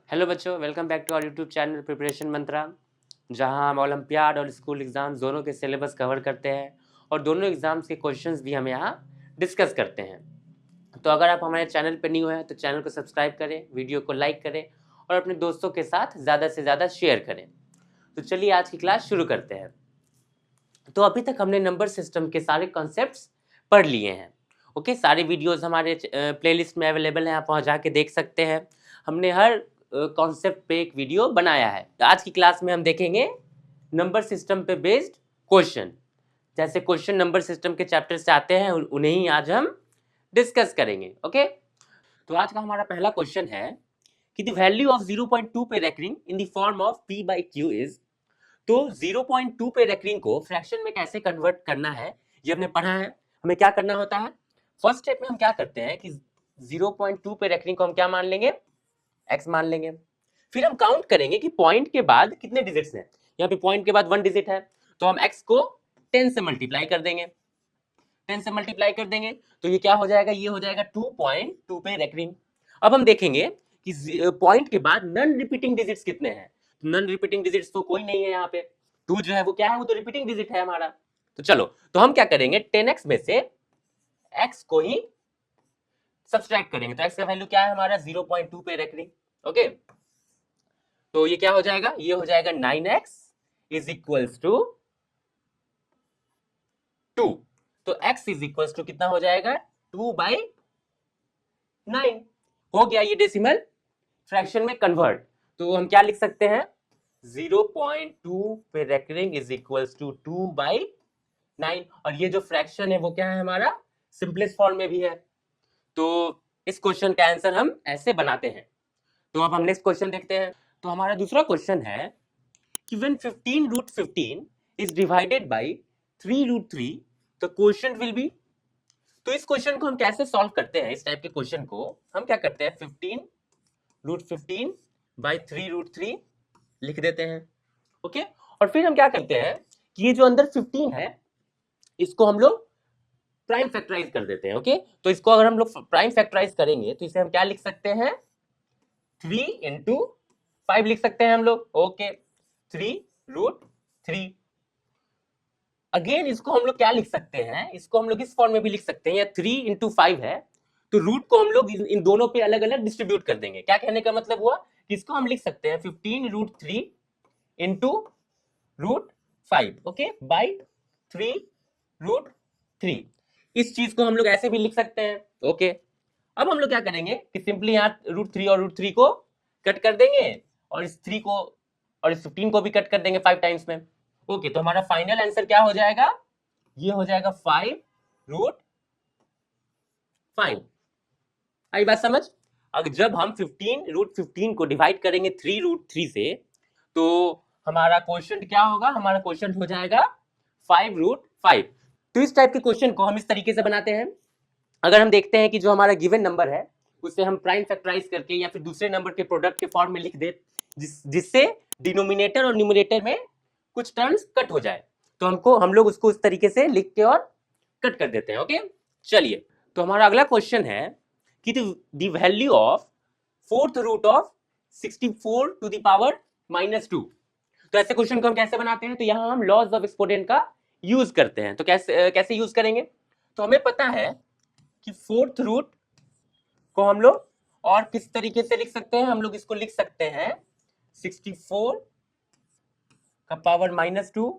Hello बच्चों, welcome back to our YouTube channel Preparation Mantra, जहां हम ओलंपियाड और स्कूल एग्ज़ाम दोनों के सिलेबस कवर करते हैं और दोनों एग्ज़ाम्स के क्वेश्चंस भी हम यहाँ डिस्कस करते हैं। तो अगर आप हमारे चैनल पर न्यू हैं तो चैनल को सब्सक्राइब करें, वीडियो को लाइक करें और अपने दोस्तों के साथ ज़्यादा से ज़्यादा शेयर करें। तो चलिए आज की क्लास शुरू करते हैं। तो अभी तक हमने नंबर सिस्टम के सारे कॉन्सेप्ट्स पढ़ लिए हैं। ओके, सारे वीडियोस हमारे प्लेलिस्ट में अवेलेबल हैं, आप वहाँ जाके देख सकते हैं। हमने हर कॉन्सेप्ट पे एक वीडियो बनाया है। तो आज की क्लास में हम देखेंगे नंबर सिस्टम पे बेस्ड क्वेश्चन। जैसे क्वेश्चन नंबर सिस्टम के चैप्टर से आते हैं उन्हें ही आज हम डिस्कस करेंगे। ओके, तो आज का हमारा पहला क्वेश्चन है कि द वैल्यू ऑफ 0.2 पे recurring in the form of p by q is. तो 0.2 पे रेकरिंग को फ्रैक्शन में कैसे कन्वर्ट करना है ये हमने पढ़ा है। हमें क्या करना होता है, फर्स्ट स्टेप में हम क्या करते हैं कि 0.2 पे रेकरिंग को हम क्या मान लेंगे, x मान लेंगे। फिर हम काउंट करेंगे कि पॉइंट के बाद कितने डिजिट्स हैं। यहाँ पे पॉइंट के बाद 1 डिजिट है तो हम x को 10 से मल्टीप्लाई कर देंगे। 10 से मल्टीप्लाई कर देंगे तो ये क्या हो जाएगा, ये हो जाएगा 2.2 पे रेकरिंग। अब हम देखेंगे कि पॉइंट के बाद नॉन रिपीटिंग डिजिट्स कितने हैं। नॉन रिपीटिंग डिजिट्स तो कोई नहीं है यहाँ पे। 2 जो है वो क्या है, वो तो रिपीटिंग डिजिट है हमारा। तो चलो, तो हम क्या करेंगे, 10x में से x को ही सब्सट्रैक्ट करेंगे। तो x का वैल्यू क्या है हमारा, 0.2 पे रेकरिंग। ओके, तो ये क्या हो जाएगा, ये हो जाएगा 9x इज इक्वल्स टू 2। तो x इज इक्वल्स टू कितना हो जाएगा, 2/9 हो गया ये डेसिमल फ्रैक्शन में कन्वर्ट। तो हम क्या लिख सकते हैं, 0.2 पे रेकरिंग इज इक्वल्स टू 2/9। और ये जो फ्रैक्शन है वो क्या है हमारा, सिंपलेस्ट फॉर्म में भी है। तो इस क्वेश्चन का आंसर हम ऐसे बनाते हैं। तो अब हम नेक्स्ट क्वेश्चन देखते हैं। तो हमारा दूसरा क्वेश्चन है कि when 15√15 is divided by 3√3 the quotient will be। तो इस क्वेश्चन को हम कैसे सॉल्व करते हैं, इस टाइप के क्वेश्चन को हम क्या करते हैं, 15√15 by 3√3 लिख देते हैं। ओके, और फिर हम क्या करते हैं कि ये जो अंदर 15 है इसको हम लोग प्राइम फैक्टराइज कर देते हैं। ओके, तो इसको अगर हम लोग प्राइम फैक्टराइज करेंगे तो इसे हम क्या लिख सकते हैं, 3 into 5 लिख सकते हैं हम लोग। ओके, 3√3। अगेन इसको हम लोग क्या लिख सकते हैं, इसको हम लोग इस फॉर्म में भी लिख सकते हैं, या 3 into 5 है तो रूट को हम लोग इन दोनों पे अलग अलग डिस्ट्रीब्यूट कर देंगे। क्या कहने का मतलब हुआ कि इसको हम लिख सकते हैं 15√3 into √5 ओके बाई 3√3। इस चीज को हम लोग ऐसे भी लिख सकते हैं। ओके, अब हम लोग क्या करेंगे कि सिंपली यहाँ √3 और √3 को कट कर देंगे और इस 3 को और इस 15 को भी कट कर देंगे 5 टाइम्स में। ओके, तो हमारा फाइनल आंसर क्या हो जाएगा, ये हो जाएगा 5√5। आई बात समझ। अगर जब हम 15√15 को डिवाइड करेंगे 3√3 से तो हमारा क्वेश्चन क्या होगा, हमारा क्वेश्चन हो जाएगा 5√5। तो इस टाइप के क्वेश्चन को हम इस तरीके से बनाते हैं। अगर हम देखते हैं कि जो हमारा गिवन नंबर है उसे हम प्राइम फैक्टराइज करके या फिर दूसरे नंबर के प्रोडक्ट के फॉर्म में लिख दे जिससे डिनोमिनेटर और न्यूमरेटर में कुछ टर्म्स कट हो जाए, तो हम लोग उसको उस तरीके से लिख के और कट कर देते हैं। ओके, चलिए, तो हमारा अगला क्वेश्चन है कि the value of fourth root of 64 to the power -2। तो ऐसे क्वेश्चन को हम कैसे बनाते हैं, तो यहां हम लॉज ऑफ एक्सपोनेंट का यूज करते हैं। तो कैसे यूज करेंगे, तो हमें पता है कि फोर्थ रूट को हम लोग और किस तरीके से लिख सकते हैं, हम लोग इसको लिख सकते हैं 64 का पावर -2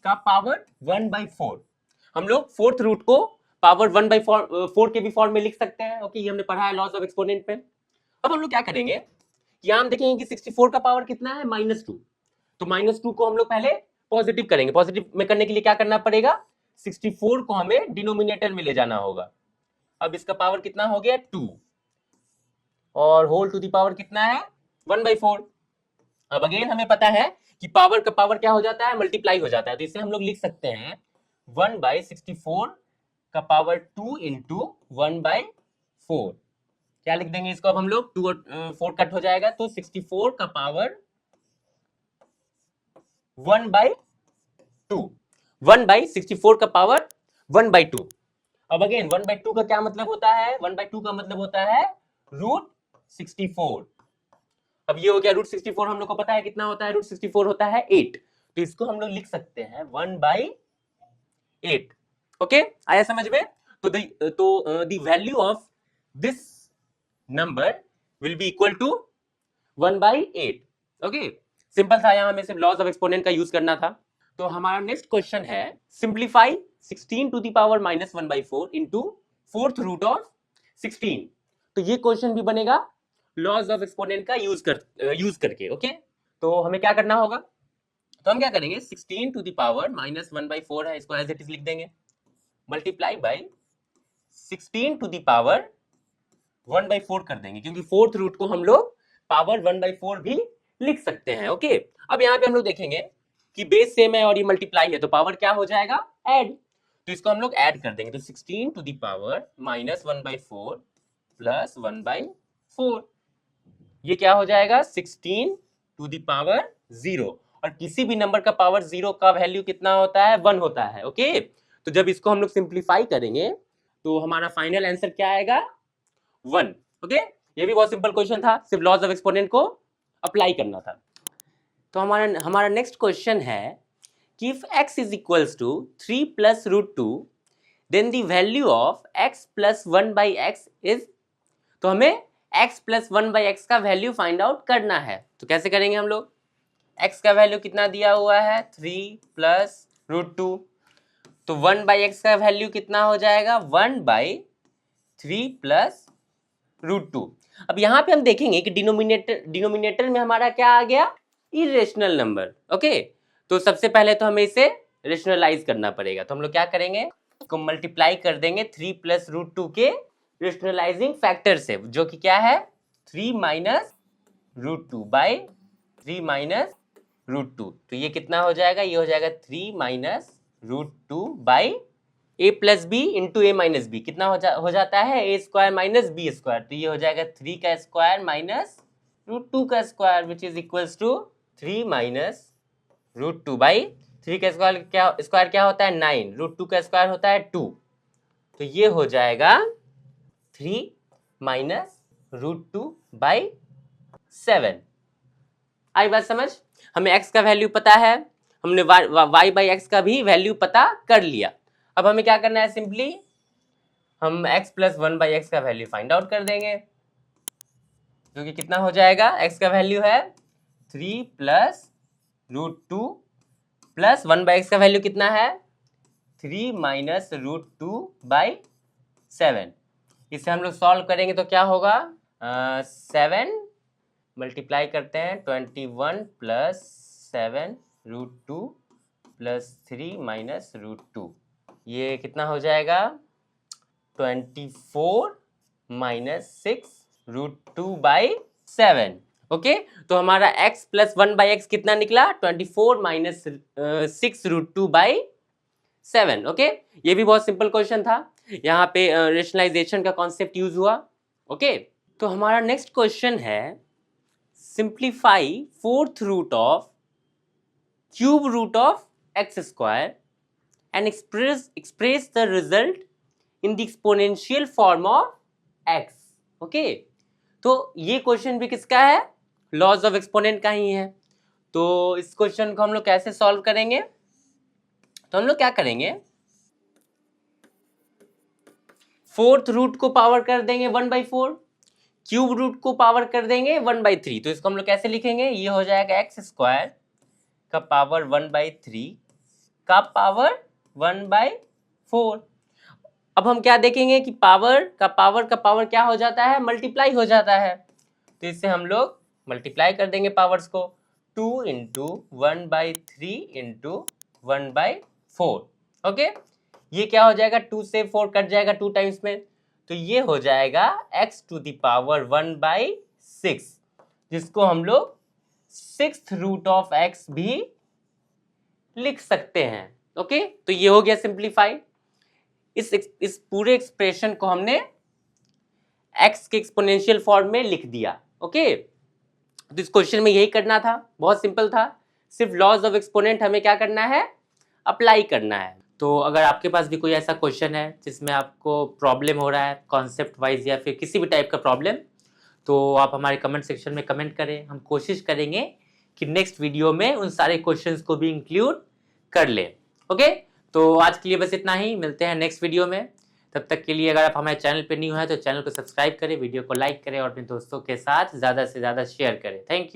का पावर 1/4। हम लोग फोर्थ रूट को पावर 1/4 के भी फॉर्म में लिख सकते हैं। ओके, ये हमने पढ़ा है लॉज ऑफ एक्सपोनेंट पे। अब हम लोग क्या करेंगे, यहां हम देखेंगे कि 64 का पावर कितना है, -2। तो -2 को हम लोग पहले पॉजिटिव करेंगे। पॉजिटिव में करने के लिए क्या करना पड़ेगा, 64 को हमें डिनोमिनेटर में ले जाना होगा। अब इसका पावर कितना हो गया, 2, और होल टू द पावर कितना है, 1/4। अब अगेन हमें पता है कि पावर का पावर क्या हो जाता है, मल्टीप्लाई हो जाता है। तो इसे हम लोग लिख सकते हैं 1/64 का पावर 2 इंटू 1/4। क्या लिख देंगे इसको, अब हम लोग 2 और 4 कट हो जाएगा तो 64 का पावर 1/2। 1/64 का पावर 1/2। अब अगेन 1/2 का क्या मतलब होता है, 1/2 का मतलब होता है √64। अब ये हो गया रूट 64, हम लोग को पता है कितना होता है, रूट 64 होता है 8, तो इसको हम लोग लिख सकते हैं 1/8। ओके, आया समझ में? तो the value of this number will be equal to 1/8। Okay, simple था, यहां हमें सिर्फ लॉज ऑफ एक्सपोनेंट का यूज करना था। तो हमारा नेक्स्ट क्वेश्चन है simplify 16 to the power -1/4 into fourth root of 16। तो ये क्वेश्चन भी बनेगा लॉज ऑफ एक्सपोनेंट का यूज करके। ओके, तो हमें क्या करना होगा, तो हम क्या करेंगे, 16 टू द पावर -1/4 है, इसको एज इट इज लिख देंगे, multiply by 16 to the power 1/4 कर देंगे, क्योंकि फोर्थ रूट को हम लोग पावर 1/4 भी लिख सकते हैं। ओके, अब यहाँ पे हम लोग देखेंगे कि बेस सेम है और ये मल्टीप्लाई है, तो पावर क्या हो जाएगा, ऐड, तो इसको हम लोग ऐड कर देंगे, तो 16 टू द पावर -1/4 प्लस 1/4, ये क्या हो जाएगा, 16 टू द पावर 0, और किसी भी नंबर का पावर 0 का वैल्यू कितना होता है, 1 होता है। ओके, तो जब इसको हम लोग सिंप्लीफाई करेंगे तो हमारा फाइनल आंसर क्या आएगा, 1। ओके, ये भी बहुत सिंपल क्वेश्चन था, सिर्फ लॉज ऑफ एक्सपोनेंट को अप्लाई करना था। तो हमारा नेक्स्ट क्वेश्चन है कि if x is equals to 3 plus √2 then the value of x plus 1/x is, तो हमें x प्लस 1/x का वैल्यू फाइंड आउट करना है। तो कैसे करेंगे हम लोग, x का वैल्यू कितना दिया हुआ है, 3 प्लस √2, तो 1/x का वैल्यू कितना हो जाएगा, 1/3 प्लस √2। अब यहाँ पे हम देखेंगे कि डिनोमिनेटर में हमारा क्या आ गया, इरेशनल नंबर। ओके, तो सबसे पहले तो हमें इसे रेशनलाइज करना पड़ेगा, तो हम लोग क्या करेंगे, इसको मल्टीप्लाई कर देंगे 3 प्लस √2 के रेशनलाइजिंग फैक्टर से, जो कि क्या है, 3 माइनस √2 बाई 3 माइनस √2, तो ये कितना हो जाएगा, ये हो जाएगा 3 minus √2 by a plus B into A minus B, कितना हो जाता है, a square minus B square, तो ये हो जाएगा 3 का स्क्वायर माइनस √2 का square, which is equals to 3 minus √2 by 3 का स्क्वायर क्या होता है, 9, √2 का स्क्वायर होता है 2, तो ये हो जाएगा 3 माइनस √2 बाई 7। आई बात समझ, हमें x का वैल्यू पता है, हमने y बाई एक्स का भी वैल्यू पता कर लिया। अब हमें क्या करना है, सिंपली हम x प्लस 1/x का वैल्यू फाइंड आउट कर देंगे, जो कि कितना हो जाएगा, x का वैल्यू है 3 प्लस √2 प्लस 1/x का वैल्यू कितना है, 3 माइनस √2 बाई 7। इसे हम लोग सॉल्व करेंगे तो क्या होगा, 7 मल्टीप्लाई करते हैं 21 प्लस 7 √2 प्लस 3 माइनस √2, ये कितना हो जाएगा, 24 माइनस 6 √2 बाई 7। ओके, तो हमारा x प्लस 1/x कितना निकला, 24 माइनस 6 √2 बाई 7। ओके, ये भी बहुत सिंपल क्वेश्चन था, यहाँ पे रेशनलाइजेशन का कॉन्सेप्ट यूज हुआ। ओके, तो हमारा नेक्स्ट क्वेश्चन है simplify fourth root of cube root of x square and express the result in the exponential form of x। Okay, तो ये क्वेश्चन भी किसका है, लॉज ऑफ एक्सपोनेंट का ही है। तो इस क्वेश्चन को हम लोग कैसे सॉल्व करेंगे, तो हम लोग क्या करेंगे, फोर्थ रूट को पावर कर देंगे 1/4, क्यूब रूट को पावर कर देंगे 1/3, तो इसको हम लोग कैसे लिखेंगे, ये हो जाएगा x स्क्वायर का पावर 1/3 का पावर 1/4। अब हम क्या देखेंगे कि पावर का पावर क्या हो जाता है, मल्टीप्लाई हो जाता है, तो इससे हम लोग मल्टीप्लाई कर देंगे पावर्स को, 2 इंटू 1/3 इंटू 1/4। ओके, ये क्या हो जाएगा, 2 से 4 कट जाएगा 2 टाइम्स में, तो ये हो जाएगा x टू द पावर 1/6, जिसको हम लोग 6th रूट ऑफ x भी लिख सकते हैं। ओके, तो ये हो गया सिंप्लीफाई, इस पूरे एक्सप्रेशन को हमने x के एक्सपोनेंशियल फॉर्म में लिख दिया। ओके, तो इस क्वेश्चन में यही करना था, बहुत सिंपल था, सिर्फ लॉज ऑफ एक्सपोनेंट हमें क्या करना है, अप्लाई करना है। तो अगर आपके पास भी कोई ऐसा क्वेश्चन है जिसमें आपको प्रॉब्लम हो रहा है कॉन्सेप्ट वाइज या फिर किसी भी टाइप का प्रॉब्लम, तो आप हमारे कमेंट सेक्शन में कमेंट करें, हम कोशिश करेंगे कि नेक्स्ट वीडियो में उन सारे क्वेश्चंस को भी इंक्लूड कर लें। ओके, तो आज के लिए बस इतना ही, मिलते हैं नेक्स्ट वीडियो में। तब तक के लिए अगर आप हमारे चैनल पे न्यू हैं तो चैनल को सब्सक्राइब करें, वीडियो को लाइक करें और अपने दोस्तों के साथ ज़्यादा से ज़्यादा शेयर करें। Thank you.